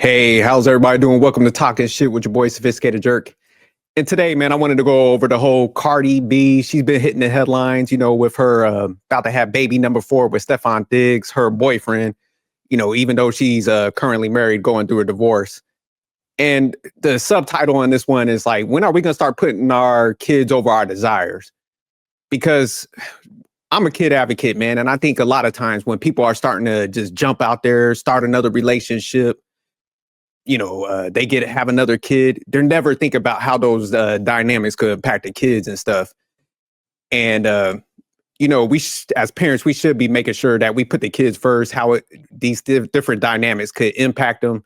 Hey, how's everybody doing? Welcome to Talking Shit with your boy Sophisticated Jerk. And today, man, I wanted to go over the whole Cardi B. She's been hitting the headlines, with her about to have baby number 4 with Stefan Diggs, her boyfriend, even though she's currently married, going through a divorce. And the subtitle on this one is like, when are we going to start putting our kids over our desires? Because I'm a kid advocate, man. And I think a lot of times when people are starting to just jump out there, start another relationship, they have another kid. They're never think about how those dynamics could impact the kids and stuff. And as parents, we should be making sure that we put the kids first. These different dynamics could impact them,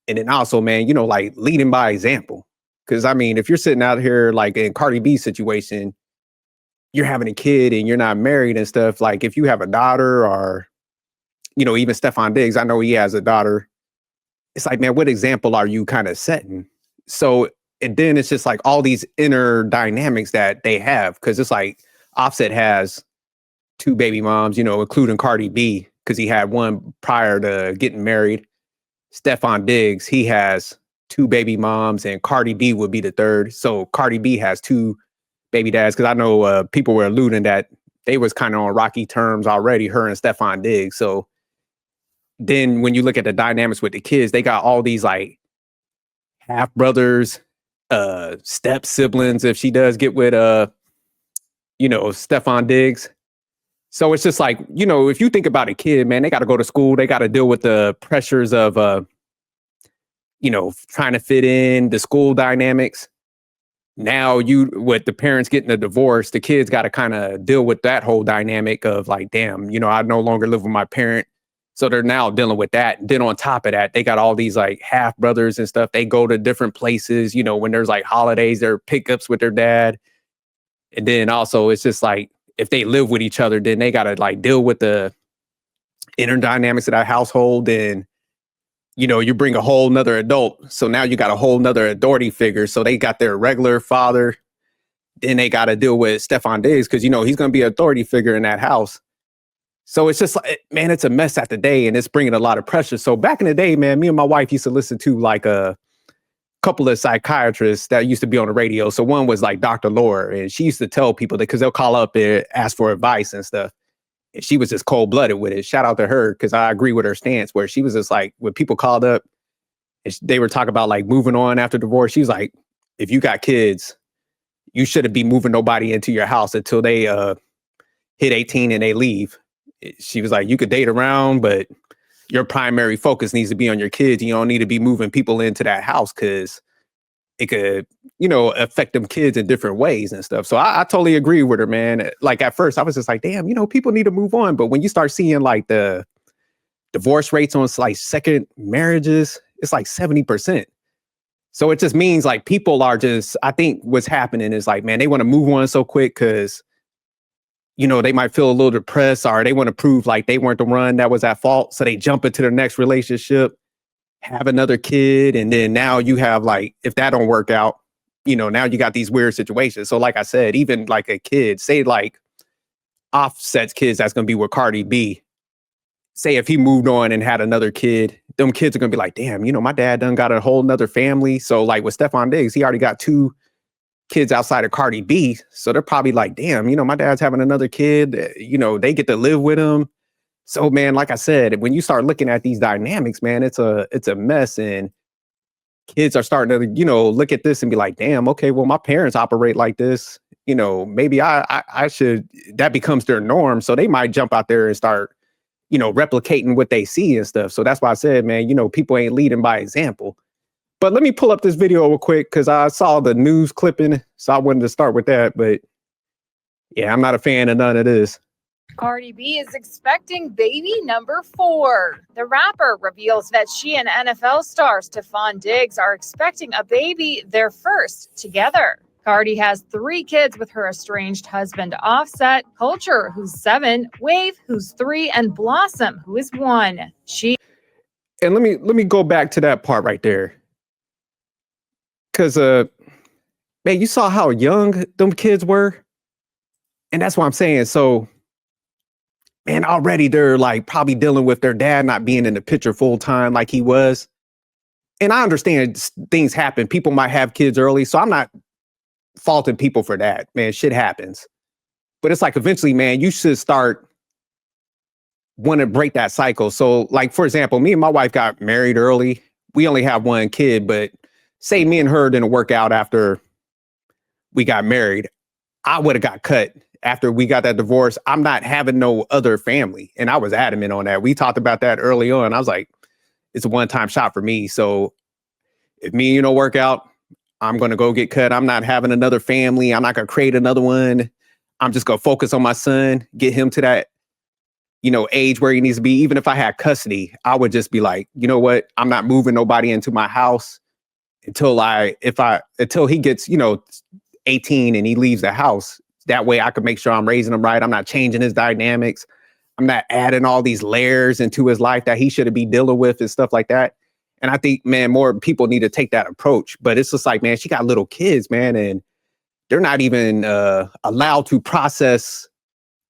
and then also, man, like leading by example. Because I mean, if you're sitting out here like in Cardi B situation, you're having a kid and you're not married and stuff. Like if you have a daughter, or even Stefan Diggs, I know he has a daughter. It's like, man, what example are you kind of setting? So, and then it's just like all these inner dynamics that they have. Cause it's like Offset has 2 baby moms, including Cardi B, because he had one prior to getting married. Stefan Diggs, he has 2 baby moms, and Cardi B would be the third. So Cardi B has 2 baby dads. Cause I know people were alluding that they was kind of on rocky terms already, her and Stefan Diggs. So then when you look at the dynamics with the kids, they got all these like half brothers, step siblings, if she does get with Stefan Diggs. So it's just like, if you think about a kid, man, they got to go to school, they got to deal with the pressures of trying to fit in, the school dynamics. Now with the parents getting a divorce, the kids got to kind of deal with that whole dynamic of like, damn, I no longer live with my parent. So they're now dealing with that. And then on top of that, they got all these like half brothers and stuff. They go to different places, when there's like holidays, there are pickups with their dad. And then also it's just like, if they live with each other, then they got to like deal with the inner dynamics of that household. And, you bring a whole nother adult. So now you got a whole nother authority figure. So they got their regular father. Then they got to deal with Stefan Diggs because, he's going to be an authority figure in that house. So it's just like, man, it's a mess at the day, and it's bringing a lot of pressure. So back in the day, man, me and my wife used to listen to like a couple of psychiatrists that used to be on the radio. So one was like Dr. Laura, and she used to tell people that because they'll call up and ask for advice and stuff. And she was just cold blooded with it. Shout out to her because I agree with her stance where she was just like, when people called up and they were talking about like moving on after divorce, she's like, if you got kids, you shouldn't be moving nobody into your house until they hit 18 and they leave. She was like, you could date around, but your primary focus needs to be on your kids. You don't need to be moving people into that house because it could, affect them kids in different ways and stuff. So I totally agree with her, man. Like at first I was just like, damn, people need to move on. But when you start seeing like the divorce rates on like second marriages, it's like 70%. So it just means like people are just, I think what's happening is like, man, they want to move on so quick because they might feel a little depressed or they want to prove like they weren't the one that was at fault. So they jump into their next relationship, have another kid. And then now you have like, if that don't work out, now you got these weird situations. So like I said, even like a kid, say like Offset's kids that's going to be with Cardi B. Say if he moved on and had another kid, them kids are going to be like, damn, my dad done got a whole nother family. So like with Stefan Diggs, he already got 2 kids outside of Cardi B. So they're probably like, damn, my dad's having another kid, they get to live with him. So man, like I said, when you start looking at these dynamics, man, it's a mess. And kids are starting to, look at this and be like, damn, okay, well, my parents operate like this. Maybe I should, that becomes their norm. So they might jump out there and start, replicating what they see and stuff. So that's why I said, man, people ain't leading by example. But let me pull up this video real quick because I saw the news clipping, so I wanted to start with that. But yeah, I'm not a fan of none of this. Cardi B is expecting baby number 4. The rapper reveals that she and NFL star Stefan Diggs are expecting a baby, their first, together. Cardi has 3 kids with her estranged husband Offset, Culture, who's 7, Wave, who's 3, and Blossom, who is 1. And let me go back to that part right there. Because, man, you saw how young them kids were. And that's what I'm saying. So, man, already they're like probably dealing with their dad not being in the picture full time like he was. and I understand things happen. People might have kids early, so I'm not faulting people for that. Man, shit happens. But it's like eventually, man, you should start want to break that cycle. So, like, for example, me and my wife got married early. We only have one kid, but say me and her didn't work out after we got married, I would have got cut after we got that divorce. I'm not having no other family. And I was adamant on that. We talked about that early on. I was like, it's a one-time shot for me. So if me and you don't work out, I'm going to go get cut. I'm not having another family. I'm not going to create another one. I'm just going to focus on my son, get him to that, age where he needs to be. Even if I had custody, I would just be like, you know what? I'm not moving nobody into my house until he gets, 18 and he leaves the house. That way I could make sure I'm raising him right. I'm not changing his dynamics. I'm not adding all these layers into his life that he shouldn't be dealing with and stuff like that. And I think, man, more people need to take that approach. But it's just like, man, she got little kids, man, and they're not even allowed to process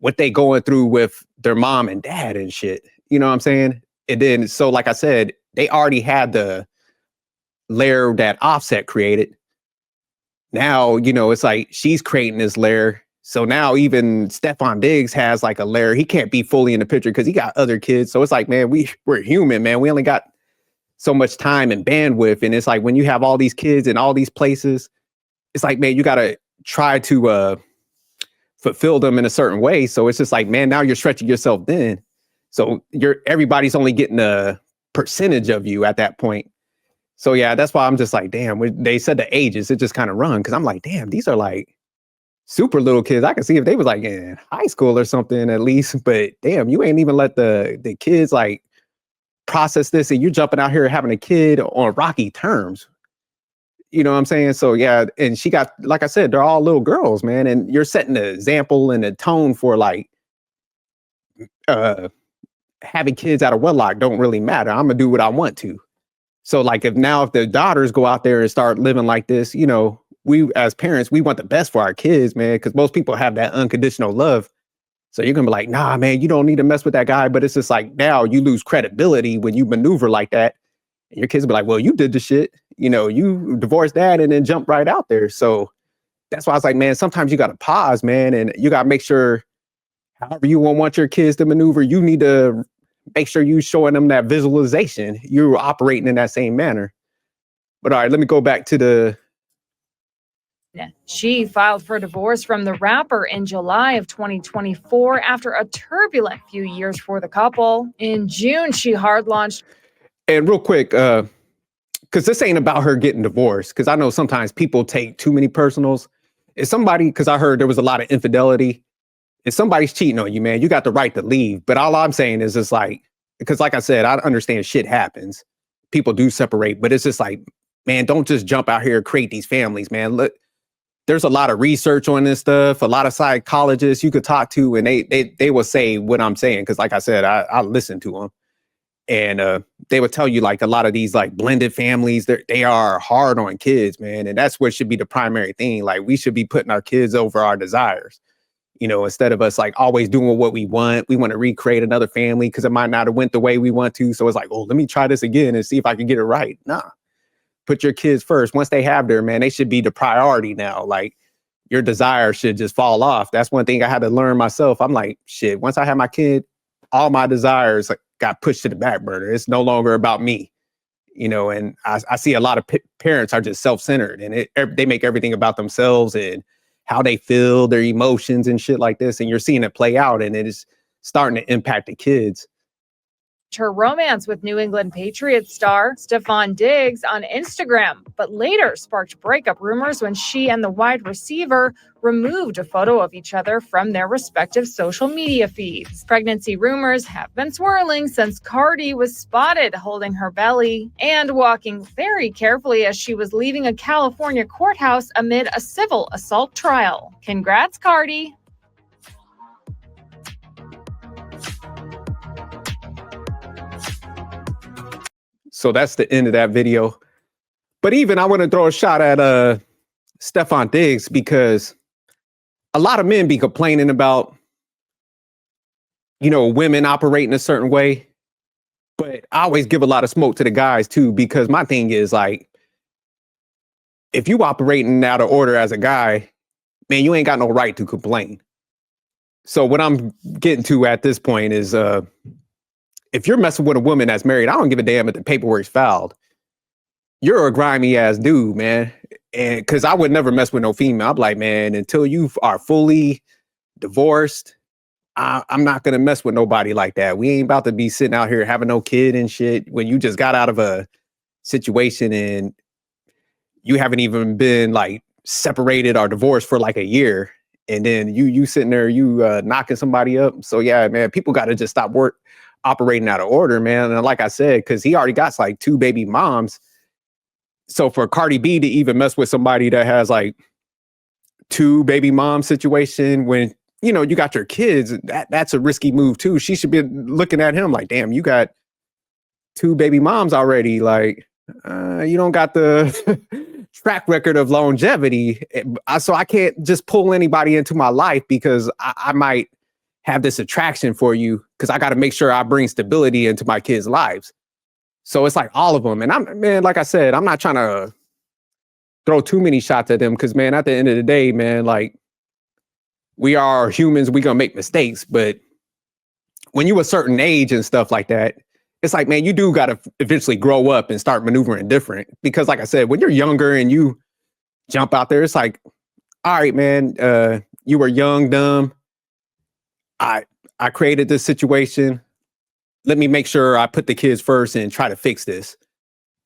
what they going through with their mom and dad and shit. You know what I'm saying? And then, so like I said, they already had the layer that Offset created. Now, it's like she's creating this layer. So now even Stefan Diggs has like a layer. He can't be fully in the picture because he got other kids. So it's like, man, we're human, man. We only got so much time and bandwidth. And it's like when you have all these kids in all these places, it's like, man, you got to try to fulfill them in a certain way. So it's just like, man, now you're stretching yourself thin. So everybody's only getting a percentage of you at that point. So yeah, that's why I'm just like, damn, when they said the ages, it just kind of run. Cause I'm like, damn, these are like super little kids. I can see if they was like in high school or something at least, but damn, you ain't even let the kids like process this, and you're jumping out here having a kid on rocky terms. You know what I'm saying? So yeah, and she got, like I said, they're all little girls, man. And you're setting the example and the tone for like having kids out of wedlock don't really matter. I'm gonna do what I want to. So like if the daughters go out there and start living like this, we as parents, we want the best for our kids, man, because most people have that unconditional love. So you're gonna be like, nah, man, you don't need to mess with that guy. But it's just like now you lose credibility when you maneuver like that. And your kids will be like, well, you did the shit. You divorced dad and then jump right out there. So that's why I was like, man, sometimes you got to pause, man. And you got to make sure however you want your kids to maneuver, you need to make sure you showing them that visualization. You're operating in that same manner. But all right, let me go back to the. She filed for divorce from the rapper in July of 2024 after a turbulent few years for the couple. In June, she hard launched. And real quick, because this ain't about her getting divorced, because I know sometimes people take too many personals. If somebody, because I heard there was a lot of infidelity, if somebody's cheating on you, man, you got the right to leave. But all I'm saying is just like, because like I said, I understand shit happens. People do separate, but it's just like, man, don't just jump out here and create these families, man. Look, there's a lot of research on this stuff, a lot of psychologists you could talk to, and they will say what I'm saying. Because like I said, I listen to them. And they would tell you like a lot of these like blended families, they are hard on kids, man. And that's what should be the primary thing. Like we should be putting our kids over our desires, instead of us like always doing what we want. We want to recreate another family because it might not have went the way we want to. So it's like, oh, let me try this again and see if I can get it right. Nah, put your kids first. Once they have their, man, they should be the priority now. Like your desire should just fall off. That's one thing I had to learn myself. I'm like, shit, once I have my kid, all my desires got pushed to the back burner. It's no longer about me, and I see a lot of parents are just self-centered and they make everything about themselves and how they feel, their emotions and shit like this. And you're seeing it play out and it is starting to impact the kids. Her romance with New England Patriots star Stefan Diggs on Instagram, but later sparked breakup rumors when she and the wide receiver removed a photo of each other from their respective social media feeds. Pregnancy rumors have been swirling since Cardi was spotted holding her belly and walking very carefully as she was leaving a California courthouse amid a civil assault trial. Congrats, Cardi. So that's the end of that video. But even I want to throw a shot at Stefan Diggs because a lot of men be complaining about, women operating a certain way. But I always give a lot of smoke to the guys too, because my thing is like, if you operating out of order as a guy, man, you ain't got no right to complain. So what I'm getting to at this point is, if you're messing with a woman that's married, I don't give a damn if the paperwork's filed. You're a grimy ass dude, man. And because I would never mess with no female. I'm like, man, until you are fully divorced, I'm not gonna mess with nobody like that. We ain't about to be sitting out here having no kid and shit when you just got out of a situation and you haven't even been like separated or divorced for like a year, and then you sitting there, knocking somebody up. So yeah, man, people got to just stop operating out of order, man. And like I said, because he already got like 2 baby moms. So for Cardi B to even mess with somebody that has like 2 baby mom situation when you got your kids, that's a risky move too. She should be looking at him like, damn, you got 2 baby moms already. Like, you don't got the track record of longevity. So I can't just pull anybody into my life because I might have this attraction for you because I got to make sure I bring stability into my kids' lives. So it's like all of them. And man, like I said, I'm not trying to throw too many shots at them because, man, at the end of the day, man, like we are humans, we gonna make mistakes. But when you a certain age and stuff like that, it's like, man, you do got to eventually grow up and start maneuvering different. Because like I said, when you're younger and you jump out there, it's like, all right, man, you were young, dumb. I created this situation. Let me make sure I put the kids first and try to fix this.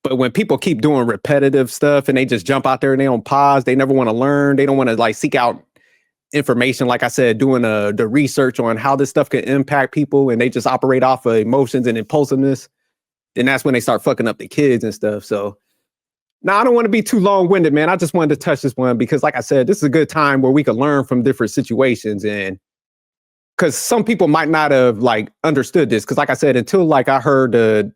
But when people keep doing repetitive stuff and they just jump out there and they don't pause, they never want to learn. They don't want to like seek out information. Like I said, doing the research on how this stuff can impact people, and they just operate off of emotions and impulsiveness. Then that's when they start fucking up the kids and stuff. So now I don't want to be too long-winded, man. I just wanted to touch this one because like I said, this is a good time where we can learn from different situations. And because some people might not have like understood this. Because like I said, until like I heard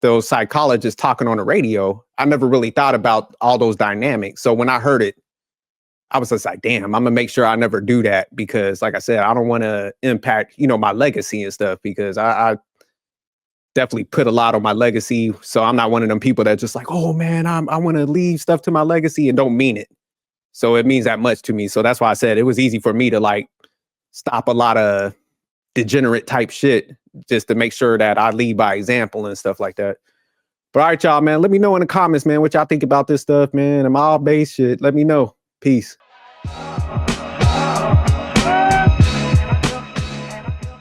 those psychologists talking on the radio, I never really thought about all those dynamics. So when I heard it, I was just like, damn, I'm gonna make sure I never do that because like I said, I don't want to impact, my legacy and stuff because I definitely put a lot on my legacy. So I'm not one of them people that just like, oh man, I want to leave stuff to my legacy and don't mean it. So it means that much to me. So that's why I said it was easy for me to like stop a lot of degenerate type shit just to make sure that I lead by example and stuff like that. But all right, y'all, man, let me know in the comments, man, what y'all think about this stuff, man. Am I all base shit? Let me know. Peace.